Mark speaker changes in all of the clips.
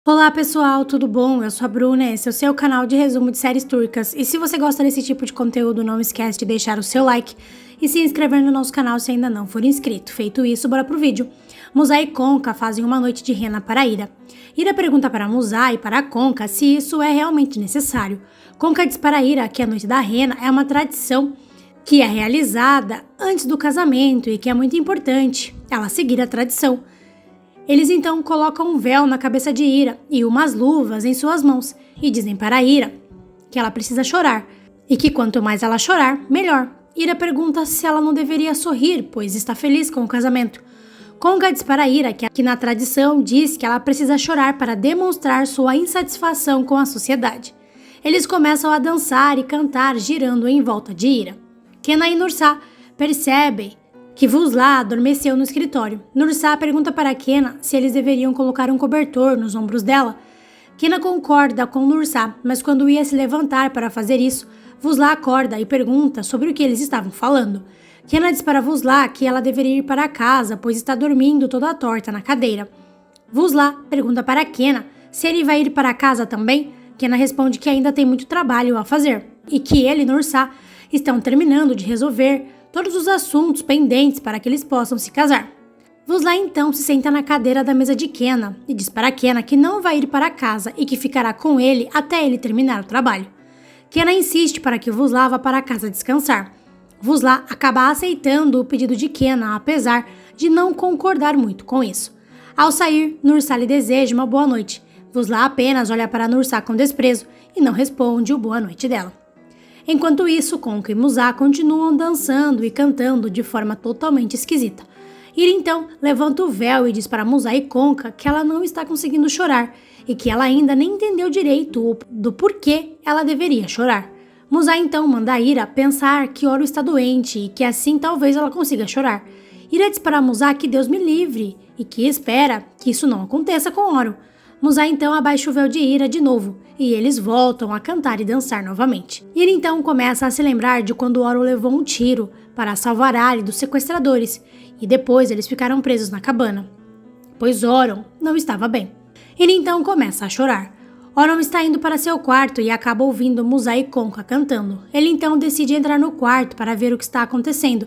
Speaker 1: Olá pessoal, tudo bom? Eu sou a Bruna, esse é o seu canal de resumo de séries turcas. E se você gosta desse tipo de conteúdo, não esquece de deixar o seu like e se inscrever no nosso canal se ainda não for inscrito. Feito isso, bora pro vídeo. Musa e Conca fazem uma noite de rena para Ira. Ira pergunta para Musa e para Conca se isso é realmente necessário. Conca diz para Ira que a noite da rena é uma tradição que é realizada antes do casamento e que é muito importante ela seguir a tradição. Eles então colocam um véu na cabeça de Ira e umas luvas em suas mãos e dizem para Ira que ela precisa chorar e que quanto mais ela chorar, melhor. Ira pergunta se ela não deveria sorrir, pois está feliz com o casamento. Conca diz para Ira que na tradição diz que ela precisa chorar para demonstrar sua insatisfação com a sociedade. Eles começam a dançar e cantar girando em volta de Ira. Kena e Nursá percebem que Vuzlá adormeceu no escritório. Nursá pergunta para Kena se eles deveriam colocar um cobertor nos ombros dela. Kena concorda com Nursá, mas quando ia se levantar para fazer isso, Vuzlá acorda e pergunta sobre o que eles estavam falando. Kena diz para Vuzlá que ela deveria ir para casa, pois está dormindo toda torta na cadeira. Vuzlá pergunta para Kena se ele vai ir para casa também. Kena responde que ainda tem muito trabalho a fazer e que ele e Nursá estão terminando de resolver todos os assuntos pendentes para que eles possam se casar. Vuzlá então se senta na cadeira da mesa de Kena e diz para Kena que não vai ir para casa e que ficará com ele até ele terminar o trabalho. Kena insiste para que Vuzlá vá para casa descansar. Vuzlá acaba aceitando o pedido de Kena, apesar de não concordar muito com isso. Ao sair, Nursá lhe deseja uma boa noite. Vuzlá apenas olha para Nursá com desprezo e não responde o boa noite dela. Enquanto isso, Conca e Musa continuam dançando e cantando de forma totalmente esquisita. Ira então levanta o véu e diz para Musa e Conca que ela não está conseguindo chorar e que ela ainda nem entendeu direito do porquê ela deveria chorar. Musa então manda Ira pensar que Oro está doente e que assim talvez ela consiga chorar. Ira diz para Musa que Deus me livre e que espera que isso não aconteça com Oro. Musa então abaixa o véu de Ira de novo e eles voltam a cantar e dançar novamente. Ira então começa a se lembrar de quando Oro levou um tiro para salvar Ali dos sequestradores e depois eles ficaram presos na cabana, pois Oron não estava bem. Ira então começa a chorar. Oron está indo para seu quarto e acaba ouvindo Musa e Conca cantando. Ele então decide entrar no quarto para ver o que está acontecendo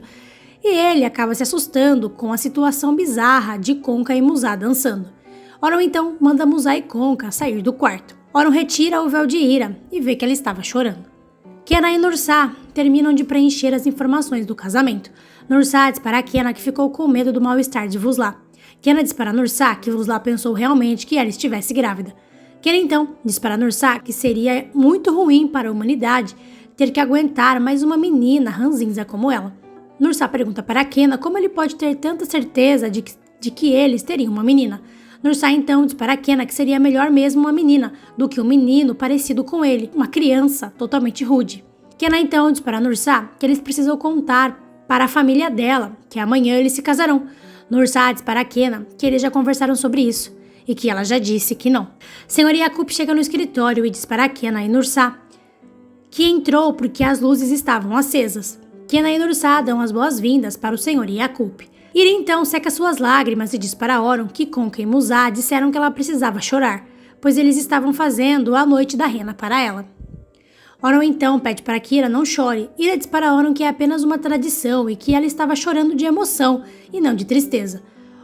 Speaker 1: e ele acaba se assustando com a situação bizarra de Conca e Musa dançando. Oron então manda Musa e Conca sair do quarto. Oron retira o véu de Ira e vê que ela estava chorando. Kena e Nursá terminam de preencher as informações do casamento. Nursá diz para Kena que ficou com medo do mal-estar de Vuzlá. Kena diz para Nursá que Vuzlá pensou realmente que ela estivesse grávida. Kena então diz para Nursá que seria muito ruim para a humanidade ter que aguentar mais uma menina ranzinza como ela. Nursá pergunta para Kena como ele pode ter tanta certeza de que eles teriam uma menina. Nursá então diz para Kena que seria melhor mesmo uma menina do que um menino parecido com ele, uma criança totalmente rude. Kena então diz para Nursá que eles precisam contar para a família dela que amanhã eles se casarão. Nursá diz para Kena que eles já conversaram sobre isso e que ela já disse que não. Senhor Yakup chega no escritório e diz para Kena e Nursá que entrou porque as luzes estavam acesas. Kena e Nursá dão as boas-vindas para o Senhor Yakup. Ira então seca suas lágrimas e diz para Oron que Conca e Musa disseram que ela precisava chorar, pois eles estavam fazendo a noite da rena para ela. Oron então pede para que Ira não chore. Ira diz para Oron que é apenas uma tradição e que ela estava chorando de emoção e não de tristeza.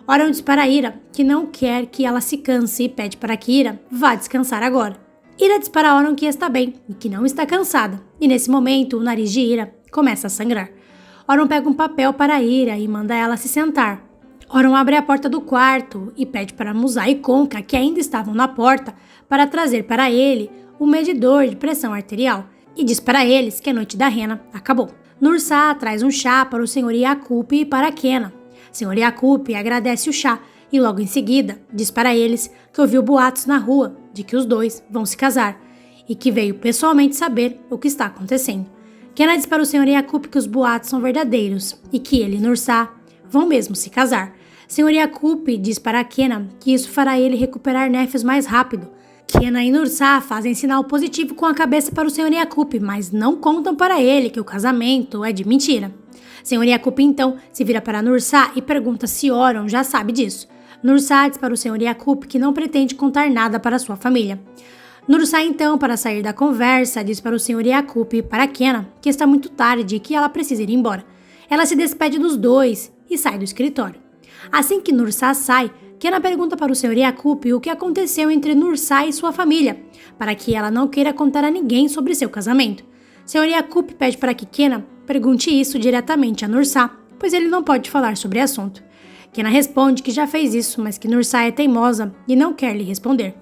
Speaker 1: Oron diz para Ira que não quer que ela se canse e pede para que Ira vá descansar agora. Ira diz para Oron que está bem e que não está cansada, e nesse momento o nariz de Ira começa a sangrar. Oron pega um papel para Ira e manda ela se sentar. Oron abre a porta do quarto e pede para Musa e Conca, que ainda estavam na porta, para trazer para ele um medidor de pressão arterial e diz para eles que a noite da rena acabou. Nursá traz um chá para o Senhor Yakup e para Kena. Senhor Yakup agradece o chá e logo em seguida diz para eles que ouviu boatos na rua de que os dois vão se casar e que veio pessoalmente saber o que está acontecendo. Kena diz para o Senhor Yakup que os boatos são verdadeiros e que ele e Nursá vão mesmo se casar. Senhor Yakup diz para Kena que isso fará ele recuperar Nefes mais rápido. Kena e Nursá fazem sinal positivo com a cabeça para o Senhor Yakup, mas não contam para ele que o casamento é de mentira. Senhor Yakup então se vira para Nursá e pergunta se Oron já sabe disso. Nursá diz para o Sr. Yakup que não pretende contar nada para sua família. Nursá, então, para sair da conversa, diz para o Sr. Yakup e para Kenna que está muito tarde e que ela precisa ir embora. Ela se despede dos dois e sai do escritório. Assim que Nursá sai, Kenna pergunta para o Sr. Yakup o que aconteceu entre Nursá e sua família, para que ela não queira contar a ninguém sobre seu casamento. Sr. Yakup pede para que Kenna pergunte isso diretamente a Nursá, pois ele não pode falar sobre o assunto. Kenna responde que já fez isso, mas que Nursá é teimosa e não quer lhe responder.